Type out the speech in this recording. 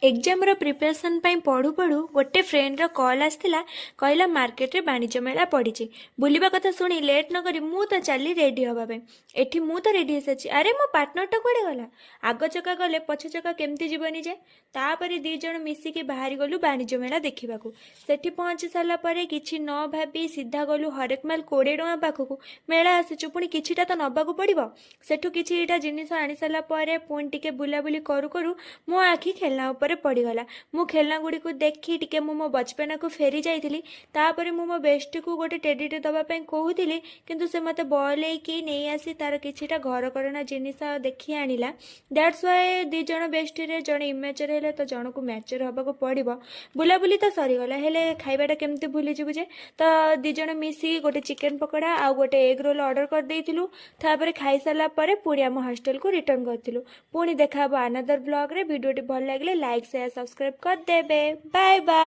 Exam preparation पढ़ू पढ़ू गोटे फ्रेंड्र कॉल आसला कहला मार्केट रे वाणिज्य मेला पड़ी बुलवा कथा शुणी लेट न करी मु तो चली रेडी हाँपे एठी मु तो रेडी हो अरे मो पार्टनरटा कुआडे गला आग चका गले पछ चका केमती जीवनी जे तापर दी जण मिसिकी बाहरी गलु वाणिज्य मेला देखा सेठी पहुंची सारा पर किछि न भाबी सीधा गलु हरेक माल 20 टଙ୍କା पाखकू मेला आसीचु पुणी किछिटा तो नबाकू पड़िबो सेठु किछिटा जिनिस आनी सारा पर पुणी टिके बुलाबुली करू करू मो आखि खेलना उपर पड़गला मु खेलना गुड़ी को देखी टिके मो बचपना को फेरी जाइली तापर मु मो बेस्ट को गोटे टेडीटे दवाई कहूली किंतु से मते बले कि नहीं आसी तार किछिटा घर करना जिनिस देखी आनिला दैट्स व्हाई दी जण बेस्टी रे जण इमेचर हेले तो जण को मैचर हबा को पड़िबो बुलाबुली तो सरीगला हेले खाइबाटा केमती भूली जिबु जे तो दी जण मिसी गोटे चिकेन पकोड़ा आ गोटे एग रोल ऑर्डर कर देइथिलु तापर खाई साला परे पुणी आम हॉस्टल को रिटर्न करथिलु पुणी देखा अनदर ब्लॉग रे वीडियोटी भल लागिले लाइक शेयर सब्सक्राइब कर देबे बाय बाय।